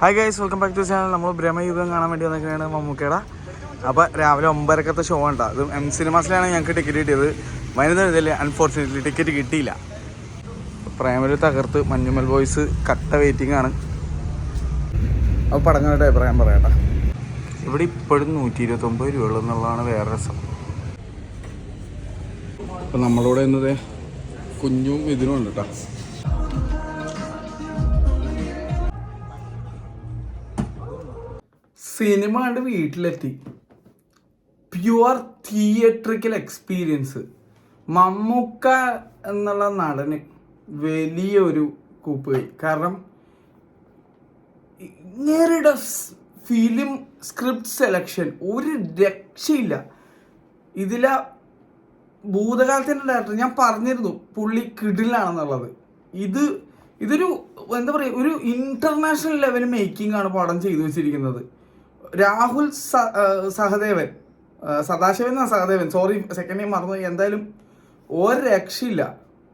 Hi guys, welcome back to channel. നമ്മൾ ബ്രഹ്മയുഗം കാണാൻ വേണ്ടി വന്നിരിക്കുകയാണ് മമ്മൂക്കയുടെ. അപ്പോൾ രാവിലെ 9:30 ഷോ ഉണ്ട്. അത് എം സിനിമാസിലാണ് ഞങ്ങൾക്ക് ടിക്കറ്റ് കിട്ടിയത്. വനിത ഇതിൽ അൺഫോർച്ചുനേറ്റ്ലി ടിക്കറ്റ് കിട്ടിയില്ല. പ്രേമലു തകർത്ത് മഞ്ഞുമൽ ബോയ്സ് കട്ട വെയിറ്റിംഗ് ആണ്. അപ്പോൾ പടങ്ങളുടെ അഭിപ്രായം പറയട്ടെ. ഇവിടെ ഇപ്പോഴും 129 രൂപ എന്നുള്ളതാണ് വേറെ രസം. അപ്പോൾ നമ്മളിവിടെ ഇന്നത് കുഞ്ഞും ഇതിനും ഉണ്ട് കേട്ടോ. സിനിമ കണ്ട് വീട്ടിലെത്തി. Pure theatrical experience. മമ്മൂക്ക എന്നുള്ള നടന് വലിയൊരു കൂപ്പുകൈ. കാരണം ഇങ്ങേരുടെ ഫിലിം സ്ക്രിപ്റ്റ് സെലക്ഷൻ ഒരു രക്ഷയില്ല. ഇതിലെ ഭൂതകാലത്തിൻ്റെ ഡയറക്ടർ ഞാൻ പറഞ്ഞിരുന്നു പുള്ളി കിടിലാണെന്നുള്ളത്. ഇതൊരു എന്താ പറയുക, ഒരു ഇൻ്റർനാഷണൽ ലെവൽ മേക്കിംഗ് ആണ് പടം ചെയ്തു വെച്ചിരിക്കുന്നത്. Rahul Sadasivan Sahadevan, sorry second name മറന്നു. എന്തായാലും ഒരു രക്ഷയില്ല,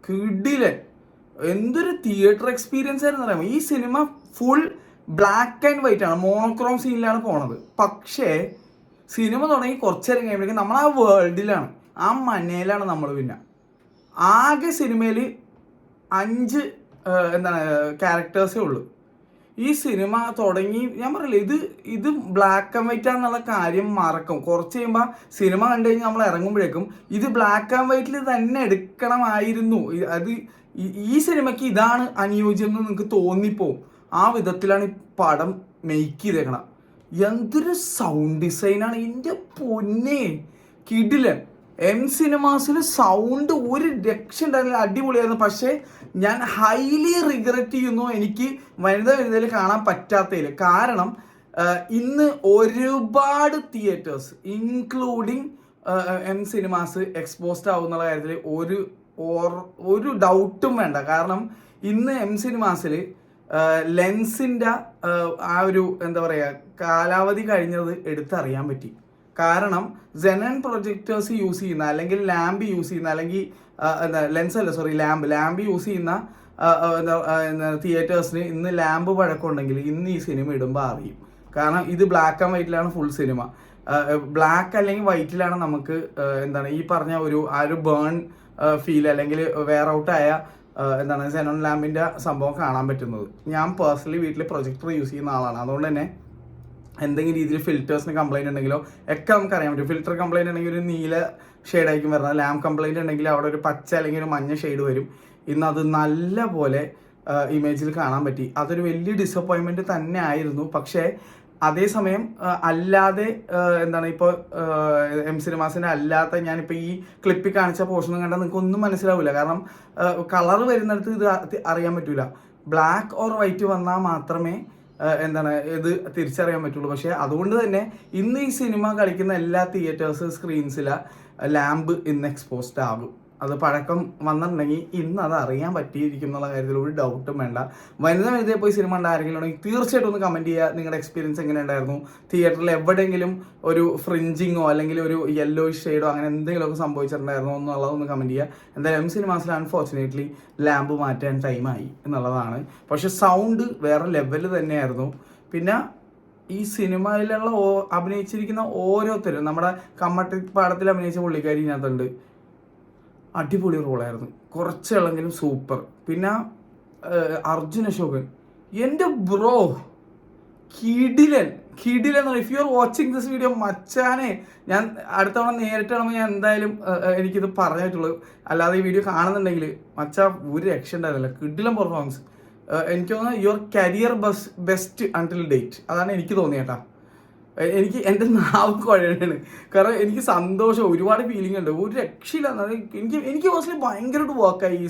കിടിലൻ. എന്തൊരു തിയേറ്റർ എക്സ്പീരിയൻസ് ആയിരുന്നു അറിയാമോ. ഈ cinema full black and white ആണ്, മോണോക്രോം സീനിലാണ് പോണത്. പക്ഷേ സിനിമ തുടങ്ങി കുറച്ചേരം കഴിയുമ്പോഴേക്കും നമ്മൾ ആ വേൾഡിലാണ്, ആ മനയിലാണ് നമ്മൾ. പിന്നെ ആകെ സിനിമയിൽ 5 ക്യാരക്ടേഴ്സേ ഉള്ളൂ. ഈ സിനിമ തുടങ്ങി ഞാൻ പറയില്ല, ഇത് ബ്ലാക്ക് ആൻഡ് വൈറ്റ് ആണെന്നുള്ള കാര്യം മറക്കും. കുറച്ച് കഴിയുമ്പോൾ സിനിമ കണ്ടു കഴിഞ്ഞാൽ നമ്മൾ ഇറങ്ങുമ്പോഴേക്കും ഇത് ബ്ലാക്ക് ആൻഡ് വൈറ്റിൽ തന്നെ എടുക്കണമായിരുന്നു. അത് ഈ സിനിമയ്ക്ക് ഇതാണ് അനുയോജ്യം എന്ന് നിങ്ങൾക്ക് തോന്നിപ്പോവും. ആ വിധത്തിലാണ് ഈ പടം മെയ്ക്ക് ചെയ്തേക്കണം. എന്തൊരു സൗണ്ട് ഡിസൈനാണ് എൻ്റെ പൊന്നെ, കിടിലൻ. എം സിനിമാസിൽ സൗണ്ട് ഒരു രക്ഷ ഉണ്ടായിരുന്നില്ല, അടിപൊളിയായിരുന്നു. പക്ഷേ ഞാൻ ഹൈലി റിഗ്രറ്റ് ചെയ്യുന്നു എനിക്ക് വനിതയിൽ കാണാൻ പറ്റാത്തതിൽ. കാരണം ഇന്ന് ഒരുപാട് theatres including M cinemas exposed ആവുന്നുള്ള കാര്യത്തിൽ ഒരു ഡൗട്ടും വേണ്ട. കാരണം ഇന്ന് എം സിനിമാസിൽ ലെൻസിൻ്റെ ആ ഒരു എന്താ പറയുക കാലാവധി കഴിഞ്ഞത് എടുത്തറിയാൻ പറ്റി. കാരണം സെനൻ പ്രൊജക്ടേഴ്സ് യൂസ് ചെയ്യുന്ന, അല്ലെങ്കിൽ ലാമ്പ് യൂസ് ചെയ്യുന്ന, അല്ലെങ്കിൽ ലാമ്പ് യൂസ് ചെയ്യുന്ന തിയേറ്റേഴ്സിന് ഇന്ന് ലാമ്പ് പഴക്കമുണ്ടെങ്കിൽ ഇന്ന് ഈ സിനിമ ഇടുമ്പോൾ അറിയും. കാരണം ഇത് ബ്ലാക്ക് ആൻഡ് വൈറ്റിലാണ് ഫുൾ സിനിമ. ബ്ലാക്ക് അല്ലെങ്കിൽ വൈറ്റിലാണ് നമുക്ക് ഈ പറഞ്ഞ ആ ഒരു ബേൺ ഫീൽ അല്ലെങ്കിൽ വെയർ ഔട്ടായ സെനോൺ ലാമ്പിൻ്റെ സംഭവം കാണാൻ പറ്റുന്നത്. ഞാൻ പേഴ്സണലി വീട്ടിൽ പ്രൊജക്ടർ യൂസ് ചെയ്യുന്ന ആളാണ്. അതുകൊണ്ട് തന്നെ എന്തെങ്കിലും രീതിയിൽ ഫിൽറ്റേഴ്സിന് കംപ്ലൈൻറ്റ് ഉണ്ടെങ്കിലോ ഒക്കെ നമുക്ക് അറിയാൻ പറ്റും. ഫിൽറ്റർ കംപ്ലൈൻറ്റ് ഉണ്ടെങ്കിൽ ഒരു നീല ഷെയ്ഡായിരിക്കും വരുന്നത്. ലാമ്പ് കംപ്ലൈൻറ്റ് ഉണ്ടെങ്കിൽ അവിടെ ഒരു പച്ച അല്ലെങ്കിൽ ഒരു മഞ്ഞ ഷെയ്ഡ് വരും. ഇന്ന് അത് നല്ല പോലെ ഇമേജിൽ കാണാൻ പറ്റി. അതൊരു വലിയ ഡിസപ്പോയിൻമെൻറ്റ് തന്നെ ആയിരുന്നു. പക്ഷേ അതേസമയം അല്ലാതെ ഇപ്പോൾ എം സിനിമാസിൻ്റെ അല്ലാത്ത ഞാനിപ്പോൾ ഈ ക്ലിപ്പിൽ കാണിച്ച പോർഷൻ കണ്ടാൽ നിങ്ങൾക്ക് ഒന്നും മനസ്സിലാവില്ല. കാരണം കളർ വരുന്നിടത്ത് ഇത് അറിയാൻ പറ്റില്ല. ബ്ലാക്ക് ഓർ വൈറ്റ് വന്നാൽ മാത്രമേ ഇത് തിരിച്ചറിയാൻ പറ്റുള്ളൂ. പക്ഷേ അതുകൊണ്ട് തന്നെ ഇന്ന് ഈ സിനിമ കളിക്കുന്ന എല്ലാ തിയേറ്റേഴ്സ് സ്ക്രീൻസിലെ ലാമ്പ് ഇന്ന് എക്സ്പോസ്ഡ് ആകും. അത് പഴക്കം വന്നിട്ടുണ്ടെങ്കിൽ ഇന്ന് അത് അറിയാൻ പറ്റിയിരിക്കും എന്നുള്ള കാര്യത്തിൽ ഒരു ഡൗട്ടും വേണ്ട. വനിതയെ പോയി സിനിമ കണ്ട ആരെങ്കിലും ഉണ്ടെങ്കിൽ തീർച്ചയായിട്ടും ഒന്ന് കമൻറ്റ് ചെയ്യുക. നിങ്ങളുടെ എക്സ്പീരിയൻസ് എങ്ങനെ ഉണ്ടായിരുന്നു? തിയേറ്ററിൽ എവിടെയെങ്കിലും ഒരു ഫ്രിഞ്ചിങ്ങോ അല്ലെങ്കിൽ ഒരു യെല്ലോ ഷെയ്ഡോ അങ്ങനെ എന്തെങ്കിലുമൊക്കെ സംഭവിച്ചിട്ടുണ്ടായിരുന്നോ എന്നുള്ളതൊന്ന് കമൻറ്റ് ചെയ്യുക. എന്തായാലും എം സിനിമാസിൽ അൺഫോർച്ചുനേറ്റ്ലി ലാമ്പ് മാറ്റാൻ ടൈമായി എന്നുള്ളതാണ്. പക്ഷെ സൗണ്ട് വേറെ ലെവല് തന്നെയായിരുന്നു. പിന്നെ ഈ സിനിമയിലുള്ള അഭിനയിച്ചിരിക്കുന്ന ഓരോരുത്തരും, നമ്മുടെ കമ്മട്ടിപ്പാടത്തിൽ അഭിനയിച്ച പുള്ളിക്കാരി ഇതിനകത്തുണ്ട്, അടിപൊളി റോളായിരുന്നു. കുറച്ചെങ്കിലും സൂപ്പർ. പിന്നെ അർജുൻ അശോകൻ, എൻ്റെ ബ്രോ, കിടിലൻ. If you are watching this video മച്ചാനെ, ഞാൻ അടുത്ത തവണ നേരിട്ട് കാണുമ്പോൾ ഞാൻ എന്തായാലും എനിക്കിത് പറഞ്ഞിട്ടുള്ളൂ. അല്ലാതെ ഈ വീഡിയോ കാണുന്നുണ്ടെങ്കിൽ മച്ചാ ഒരു രക്ഷ ഉണ്ടായിരുന്നില്ല, കിടിലൻ പെർഫോമൻസ്. എനിക്ക് തോന്നുന്നു your career best until date, അതാണ് എനിക്ക് തോന്നിയേട്ടാ. എനിക്ക് എൻ്റെ നാവ് കുഴയാണ്. കാരണം എനിക്ക് സന്തോഷം, ഒരുപാട് ഫീലിംഗ് ഉണ്ട്, ഒരു രക്ഷയില്ല. എനിക്ക് പേഴ്സണലി ഭയങ്കരമായിട്ട് വർക്കായി ഈ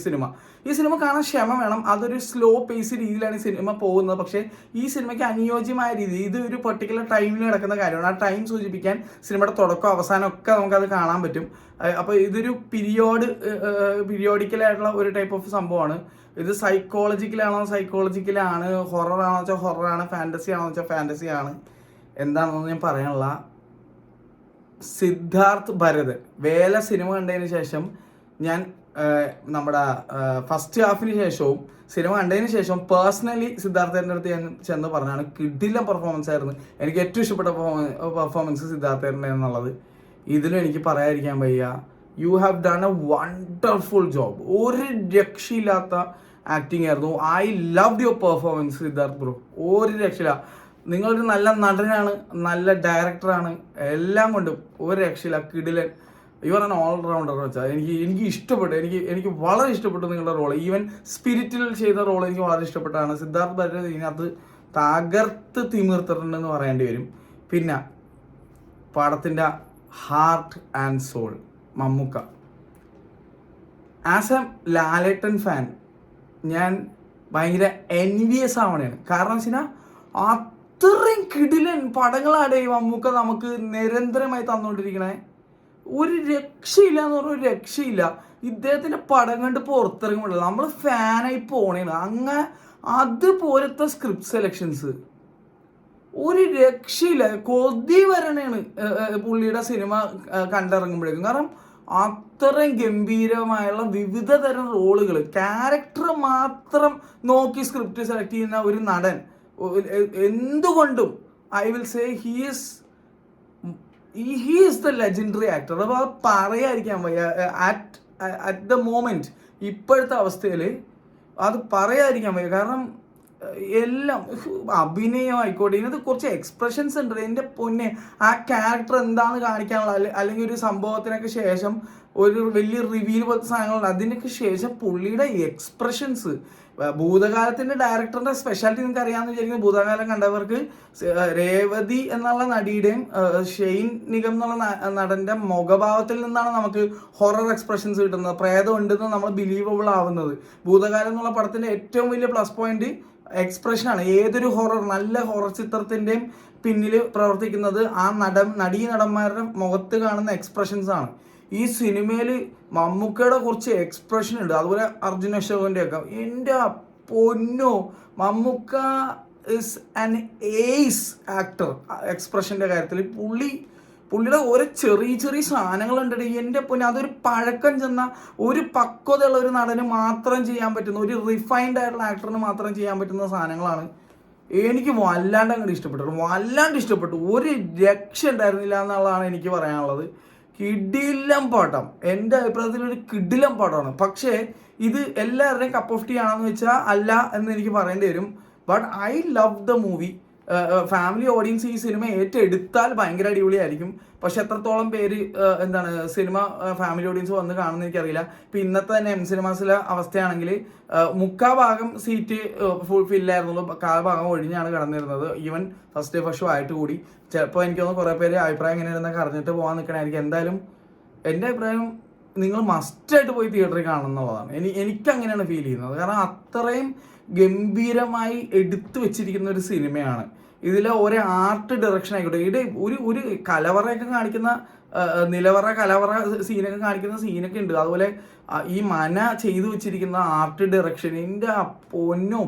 സിനിമ കാണാൻ ക്ഷമ വേണം. അതൊരു സ്ലോ പേസ് രീതിയിലാണ് ഈ സിനിമ പോകുന്നത്. പക്ഷേ ഈ സിനിമയ്ക്ക് അനുയോജ്യമായ രീതി, ഇത് ഒരു പെർട്ടിക്കുലർ ടൈമിൽ നടക്കുന്ന കാര്യമാണ്. ആ ടൈം സൂചിപ്പിക്കാൻ സിനിമയുടെ തുടക്കം അവസാനം ഒക്കെ നമുക്കത് കാണാൻ പറ്റും. അപ്പോൾ ഇതൊരു പീരിയോഡിക്കലായിട്ടുള്ള ഒരു ടൈപ്പ് ഓഫ് സംഭവമാണ്. ഇത് സൈക്കോളജിക്കലാണ്, ഹൊററാണോ വെച്ചാൽ ഹൊററാണ്, ഫാൻറ്റസി ആണോ വെച്ചാൽ ഫാൻറ്റസി ആണ്. എന്താണെന്ന് ഞാൻ പറയാനുള്ള, സിദ്ധാർത്ഥ് ഭരതൻ വേല സിനിമ കണ്ടതിന് ശേഷം ഞാൻ നമ്മുടെ ഫസ്റ്റ് ഹാഫിന് ശേഷവും സിനിമ കണ്ടതിന് ശേഷം പേഴ്സണലി സിദ്ധാർത്ഥേട്ടൻ്റെ അടുത്ത് ഞാൻ ചെന്ന് പറഞ്ഞാണ് കിടിലം പെർഫോമൻസ് ആയിരുന്നു, എനിക്ക് ഏറ്റവും ഇഷ്ടപ്പെട്ട പെർഫോമൻസ് സിദ്ധാർത്ഥേട്ടൻ്റെ എന്നുള്ളത്. ഇതിലും എനിക്ക് പറയാതിരിക്കാൻ വയ്യ. You have done A wonderful job. ഒരു രക്ഷയില്ലാത്ത ആക്ടിങ് ആയിരുന്നു. I love your performance Siddharth bro. ഒരു രക്ഷയില്ല. നിങ്ങളൊരു നല്ല നടനാണ്, നല്ല ഡയറക്ടറാണ്, എല്ലാം കൊണ്ടും ഒരു രക്ഷയില്ല. കിടിലൻ. യുവർ ആൻ ഓൾ റൗണ്ടർ വെച്ചാൽ എനിക്ക് ഇഷ്ടപ്പെട്ടു. എനിക്ക് വളരെ ഇഷ്ടപ്പെട്ടു നിങ്ങളുടെ റോൾ. ഈവൻ സ്പിരിറ്റിൽ ചെയ്ത റോൾ എനിക്ക് വളരെ ഇഷ്ടപ്പെട്ടാണ്. സിദ്ധാർത്ഥ് ഭരത് ഇതിനകത്ത് തകർത്ത് തിമിർത്തിട്ടുണ്ടെന്ന് പറയേണ്ടി വരും. പിന്നെ പടത്തിൻ്റെ heart and soul Mammukka. As a Lalettan fan ഞാൻ ഭയങ്കര എൻവിയസ് ആവണേണ്. കാരണം വെച്ചാൽ അത്രയും കിടിലൻ പടങ്ങളാണ് ഈ മമ്മൂക്ക നമുക്ക് നിരന്തരമായി തന്നുകൊണ്ടിരിക്കണേ. ഒരു രക്ഷയില്ല എന്ന് പറഞ്ഞാൽ ഒരു രക്ഷയില്ല. ഇദ്ദേഹത്തിൻ്റെ പടം കണ്ട് പുറത്തിറങ്ങുമ്പോഴല്ല നമ്മൾ ഫാനായി പോണേണ്. അങ്ങനെ അതുപോലത്തെ സ്ക്രിപ്റ്റ് സെലക്ഷൻസ് ഒരു രക്ഷയില്ല. കൊതി വരണേണ് പുള്ളിയുടെ സിനിമ കണ്ടിറങ്ങുമ്പോഴേക്കും. കാരണം അത്രയും ഗംഭീരമായുള്ള വിവിധ തരം റോളുകൾ, ക്യാരക്ടർ മാത്രം നോക്കി സ്ക്രിപ്റ്റ് സെലക്ട് ചെയ്യുന്ന ഒരു നടൻ എന്തുകൊണ്ടും I will say he is the legendary actor. അപ്പോൾ അത് പറയാതിരിക്കാൻ വയ്യ. അറ്റ് ദ മോമെന്റ് ഇപ്പോഴത്തെ അവസ്ഥയിൽ അത് പറയാതിരിക്കാൻ വയ്യ. കാരണം എല്ലാം അഭിനയം ആയിക്കോട്ടെ, ഇതിനകത്ത് കുറച്ച് എക്സ്പ്രഷൻസ് ഉണ്ട്. എൻ്റെ പൊന്നെ, ആ ക്യാരക്ടർ എന്താണെന്ന് കാണിക്കാനുള്ള അല്ലെങ്കിൽ ഒരു സംഭവത്തിനൊക്കെ ശേഷം ഒരു വലിയ റിവീൽ പോലത്തെ സാധനങ്ങളുണ്ട്. അതിനൊക്കെ ശേഷം പുള്ളിയുടെ എക്സ്പ്രഷൻസ്, ഭൂതകാലത്തിൻ്റെ ഡയറക്ടറിൻ്റെ സ്പെഷ്യാലിറ്റി നിങ്ങൾക്ക് അറിയാമെന്ന് വിചാരിക്കുന്നത്, ഭൂതകാലം കണ്ടവർക്ക് രേവതി എന്നുള്ള നടിയുടെയും ഷെയ്ൻ നിഗം എന്നുള്ള നടൻ്റെ മുഖഭാവത്തിൽ നിന്നാണ് നമുക്ക് ഹൊറർ എക്സ്പ്രഷൻസ് കിട്ടുന്നത്. പ്രേതം ഉണ്ടെന്ന് നമ്മൾ ബിലീവബിൾ ആവുന്നത്. ഭൂതകാലം എന്നുള്ള പടത്തിൻ്റെ ഏറ്റവും വലിയ പ്ലസ് പോയിന്റ് എക്സ്പ്രഷനാണ്. ഏതൊരു നല്ല ഹൊറർ ചിത്രത്തിൻ്റെയും പിന്നിൽ പ്രവർത്തിക്കുന്നത് ആ നടന്മാരുടെ മുഖത്ത് കാണുന്ന എക്സ്പ്രഷൻസ് ആണ്. ഈ സിനിമയിൽ മമ്മൂക്കയുടെ കുറച്ച് എക്സ്പ്രഷൻ ഉണ്ട്, അതുപോലെ അർജുൻ അശോകൻ്റെ ഒക്കെ. എൻ്റെ പൊന്നോ, Mammookka is an ace actor എക്സ്പ്രഷൻ്റെ കാര്യത്തിൽ. പുള്ളിയുടെ ഓരോ ചെറിയ സാധനങ്ങളുണ്ട്. എൻ്റെ പൊന്നെ, അതൊരു പഴക്കം ചെന്ന ഒരു പക്വതയുള്ള ഒരു നടന് മാത്രം ചെയ്യാൻ പറ്റുന്ന, ഒരു റിഫൈൻഡ് ആയിട്ടുള്ള ആക്ടറിന് മാത്രം ചെയ്യാൻ പറ്റുന്ന സാധനങ്ങളാണ്. എനിക്ക് വല്ലാണ്ട് അങ്ങോട്ട് ഇഷ്ടപ്പെട്ടു. ഒരു രക്ഷ ഉണ്ടായിരുന്നില്ല എന്നുള്ളതാണ് എനിക്ക് പറയാനുള്ളത്. കിടിലം പടം, എൻ്റെ അഭിപ്രായത്തിൽ ഒരു കിടിലം പടമാണ്. പക്ഷേ ഇത് എല്ലാവരുടെയും കപ്പ് ഓഫ് ടീ ആണെന്ന് വെച്ചാൽ അല്ല എന്ന് എനിക്ക് പറയേണ്ടി വരും. But I love the movie. Family audience ഈ സിനിമ ഏറ്റെടുത്താൽ ഭയങ്കര അടിപൊളിയായിരിക്കും. പക്ഷെ എത്രത്തോളം പേര് സിനിമ ഫാമിലി ഓഡിയൻസ് വന്ന് കാണുമെന്ന് എനിക്കറിയില്ല. ഇപ്പം ഇന്നത്തെ തന്നെ എം സിനിമാസിലെ അവസ്ഥയാണെങ്കിൽ 3/4 സീറ്റ് ഫില്ലായിരുന്നുള്ളൂ, 1/4 ഒഴിഞ്ഞാണ് കിടന്നിരുന്നത്. Even first day first show ആയിട്ട് കൂടി. ചിലപ്പോൾ എനിക്ക് തോന്നുന്നു കുറേ പേര് അഭിപ്രായം എങ്ങനെയാണെന്നൊക്കെ അറിഞ്ഞിട്ട് പോകാൻ നിൽക്കണമായിരിക്കും. എന്തായാലും എൻ്റെ അഭിപ്രായം നിങ്ങൾ മസ്റ്റായിട്ട് പോയി തിയേറ്ററിൽ കാണണം എന്നുള്ളതാണ്. എനിക്കങ്ങനെയാണ് ഫീൽ ചെയ്യുന്നത്. കാരണം അത്രയും ഗംഭീരമായി എടുത്തു വെച്ചിരിക്കുന്ന ഒരു സിനിമയാണ്. ഇതിലെ ഒരു ആർട്ട് ഡയറക്ഷൻ ആയിക്കോട്ടെ, ഇവിടെ ഒരു കലവറയൊക്കെ കാണിക്കുന്ന കലവറ സീനൊക്കെ കാണിക്കുന്ന സീനൊക്കെ ഉണ്ട്. അതുപോലെ ഈ മന ചെയ്തു വെച്ചിരിക്കുന്ന ആർട്ട് ഡയറക്ഷൻ, എൻ്റെ പൊന്നോ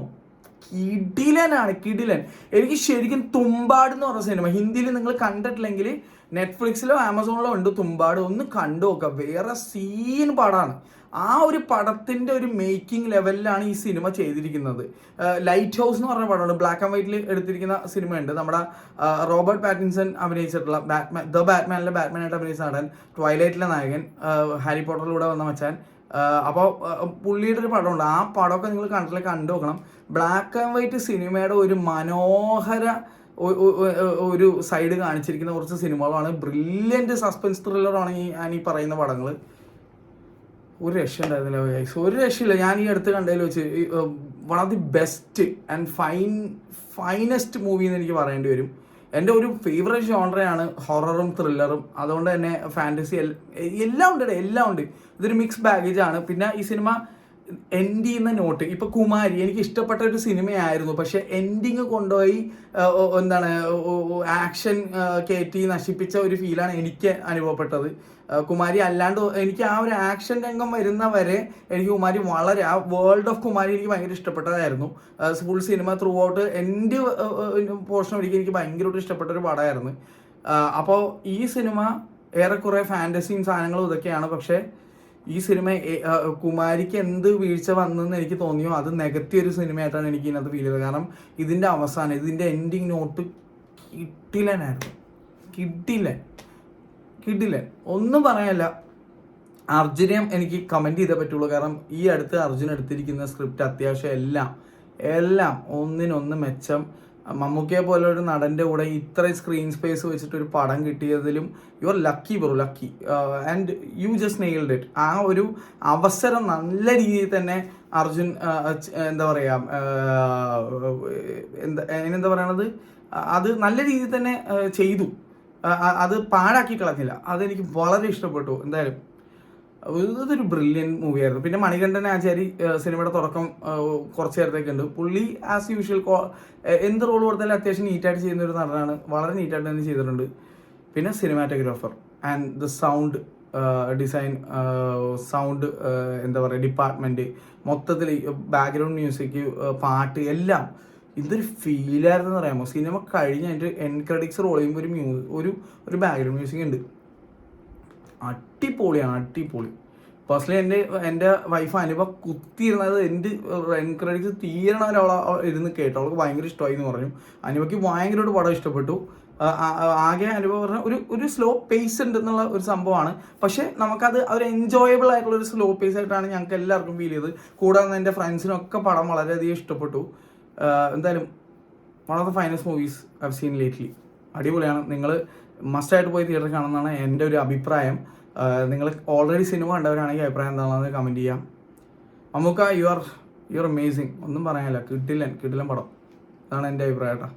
കിടിലൻ. എനിക്ക് ശരിക്കും തുമ്പാട് എന്ന് പറഞ്ഞ സിനിമ ഹിന്ദിയിൽ നിങ്ങൾ കണ്ടിട്ടില്ലെങ്കിൽ നെറ്റ്ഫ്ലിക്സിലോ ആമസോണിലോ ഉണ്ട് തുമ്പാട്. ഒന്ന് കണ്ടു നോക്കുക. വേറെ സീൻ പടമാണ്. ആ ഒരു പടത്തിൻ്റെ ഒരു മേക്കിംഗ് ലെവലിലാണ് ഈ സിനിമ ചെയ്തിരിക്കുന്നത്. ലൈറ്റ് ഹൗസ് എന്ന് പറഞ്ഞ പടമാണ്, ബ്ലാക്ക് ആൻഡ് വൈറ്റിൽ എടുത്തിരിക്കുന്ന സിനിമയുണ്ട്. നമ്മുടെ റോബർട്ട് പാറ്റിൻസൺ അഭിനയിച്ചിട്ടുള്ള ബാറ്റ്മാനിലെ ബാറ്റ്മാനായിട്ട് അഭിനയിച്ച നടൻ, ട്വൈലൈറ്റിലെ നായകൻ, ഹാരി പോട്ടറിലൂടെ വന്ന മച്ചാൻ. അപ്പോൾ പുള്ളിയുടെ ഒരു പടമുണ്ട്. ആ പടമൊക്കെ നിങ്ങൾ കണ്ടു നോക്കണം. ബ്ലാക്ക് ആൻഡ് വൈറ്റ് സിനിമയുടെ ഒരു മനോഹര ഒരു സൈഡ് കാണിച്ചിരിക്കുന്ന കുറച്ച് സിനിമകളാണ്. ബ്രില്യൻറ്റ് സസ്പെൻസ് ത്രില്ലറാണ് ഈ പറയുന്ന പടങ്ങൾ. ഒരു രക്ഷ ഉണ്ടായിരുന്നില്ല ഗൈസ്, ഒരു രക്ഷയില്ല. ഞാൻ ഈ അടുത്ത് കണ്ടതിൽ വെച്ച് one of the best and finest movie എന്ന് എനിക്ക് പറയേണ്ടി വരും. എൻ്റെ ഒരു ഫേവറേറ്റ് ജോൺറയാണ് ഹൊററും ത്രില്ലറും. അതുകൊണ്ട് തന്നെ ഫാൻറ്റസി എല്ലാം ഉണ്ട്. ഇതൊരു മിക്സ് ബാഗേജ് ആണ്. പിന്നെ ഈ സിനിമ എൻഡ് ചെയ്യുന്ന നോട്ട്, ഇപ്പൊ കുമാരി എനിക്ക് ഇഷ്ടപ്പെട്ട ഒരു സിനിമയായിരുന്നു, പക്ഷെ എൻഡിങ് കൊണ്ടുപോയി ആക്ഷൻ കയറ്റി നശിപ്പിച്ച ഒരു ഫീലാണ് എനിക്ക് അനുഭവപ്പെട്ടത്. കുമാരി അല്ലാണ്ട് എനിക്ക് ആ ഒരു ആക്ഷൻ രംഗം വരുന്ന വരെ എനിക്ക് കുമാരി വളരെ, ആ വേൾഡ് ഓഫ് കുമാരി എനിക്ക് ഭയങ്കര ഇഷ്ടപ്പെട്ടതായിരുന്നു. ഫുൾ സിനിമ ത്രൂ ഔട്ട് എൻ്റെ പോർഷൻ ഒരിക്കലും എനിക്ക് ഭയങ്കരമായിട്ട് ഇഷ്ടപ്പെട്ട ഒരു പടമായിരുന്നു. അപ്പോൾ ഈ സിനിമ ഏറെക്കുറെ ഫാൻറ്റസിയും സാധനങ്ങളും ഇതൊക്കെയാണ്. പക്ഷേ ഈ സിനിമ കുമാരിക്ക് എന്ത് വീഴ്ച വന്നെന്ന് എനിക്ക് തോന്നിയോ അത് നികത്തിയ ഒരു സിനിമയായിട്ടാണ് എനിക്ക് ഇതിനകത്ത് ഫീൽ ചെയ്തത്. കാരണം ഇതിൻ്റെ അവസാനം ഇതിൻ്റെ എൻഡിങ് നോട്ട് കിട്ടില്ലനായിരുന്നു. കിട്ടില്ല ഒന്നും പറയാനല്ല. അർജുനെയും എനിക്ക് കമൻറ്റ് ചെയ്തേ പറ്റുള്ളൂ. കാരണം ഈ അടുത്ത് അർജുൻ എടുത്തിരിക്കുന്ന സ്ക്രിപ്റ്റ് അത്യാവശ്യം എല്ലാം ഒന്നിനൊന്ന് മെച്ചം. മമ്മൂക്കയെ പോലെ ഒരു നടൻ്റെ കൂടെ ഇത്രയും സ്ക്രീൻ സ്പേസ് വെച്ചിട്ട് ഒരു പടം കിട്ടിയതിലും you are lucky bro, lucky. And you just nailed it. ആ ഒരു അവസരം നല്ല രീതിയിൽ തന്നെ അർജുൻ എന്താ പറയുക, എന്താ പറയണത്, അത് നല്ല രീതിയിൽ തന്നെ ചെയ്തു. അത് പാഴാക്കി കളഞ്ഞില്ല. അതെനിക്ക് വളരെ ഇഷ്ടപ്പെട്ടു. എന്തായാലും ഇതൊരു ബ്രില്യൻ മൂവിയായിരുന്നു. പിന്നെ മണികണ്ഠൻ ആചാരി സിനിമയുടെ തുടക്കം കുറച്ച് നേരത്തേക്ക് ഉണ്ട്. പുള്ളി ആസ് യൂഷ്വൽ എന്ത് റോൾ കൊടുത്താലും അത്യാവശ്യം നീറ്റായിട്ട് ചെയ്യുന്ന ഒരു നടനാണ്. വളരെ നീറ്റായിട്ട് തന്നെ ചെയ്തിട്ടുണ്ട്. പിന്നെ cinematographer and the sound design, sound എന്താ പറയുക, ഡിപ്പാർട്ട്മെൻറ്റ് മൊത്തത്തിൽ, ബാക്ക്ഗ്രൗണ്ട് മ്യൂസിക്, പാട്ട് എല്ലാം ഇതൊരു ഫീലായിരുന്നു എന്ന് പറയാമോ. സിനിമ കഴിഞ്ഞിട്ട് എൻഡ് ക്രെഡിറ്റ്സ് റോൾ ചെയ്യുമ്പോൾ ഒരു ബാക്ക്ഗ്രൗണ്ട് മ്യൂസിക് ഉണ്ട്. അടിപൊളി. പേഴ്സണലി എൻ്റെ വൈഫ് അനുഭവ കുത്തിയിരുന്നത് എൻ്റെ എൻഡ് ക്രെഡിറ്റ്സ് തീരണവരെ ഇരുന്ന് കേട്ടോ. അവൾക്ക് ഭയങ്കര ഇഷ്ടമായി എന്ന് പറഞ്ഞു. അനുഭവയ്ക്ക് ഭയങ്കരമായിട്ട് പടം ഇഷ്ടപ്പെട്ടു. ആകെ അനുഭവം പറഞ്ഞാൽ ഒരു സ്ലോ പേസ് ഉണ്ട് എന്നുള്ള ഒരു സംഭവമാണ്. പക്ഷേ നമുക്കത് ഒരു എൻജോയബിൾ ആയിട്ടുള്ള ഒരു സ്ലോ പേസ് ആയിട്ടാണ് ഞങ്ങൾക്ക് എല്ലാവർക്കും ഫീൽ ചെയ്തത്. കൂടാതെ എൻ്റെ ഫ്രണ്ട്സിനൊക്കെ പടം വളരെയധികം ഇഷ്ടപ്പെട്ടു. എന്തായാലും one of the finest movies I have seen lately. അടിപൊളിയാണ്. നിങ്ങൾ മസ്റ്റായിട്ട് പോയി തിയേറ്ററിൽ കാണുന്നതാണ് എൻ്റെ ഒരു അഭിപ്രായം. നിങ്ങൾ ഓൾറെഡി സിനിമ കണ്ടവരാണെങ്കിൽ അഭിപ്രായം എന്താണെന്ന് കമൻറ്റ് ചെയ്യാം. Mammukka you are amazing. ഒന്നും പറയാനില്ല. കിട്ടില്ല പടം. അതാണ് എൻ്റെ അഭിപ്രായം കേട്ടോ.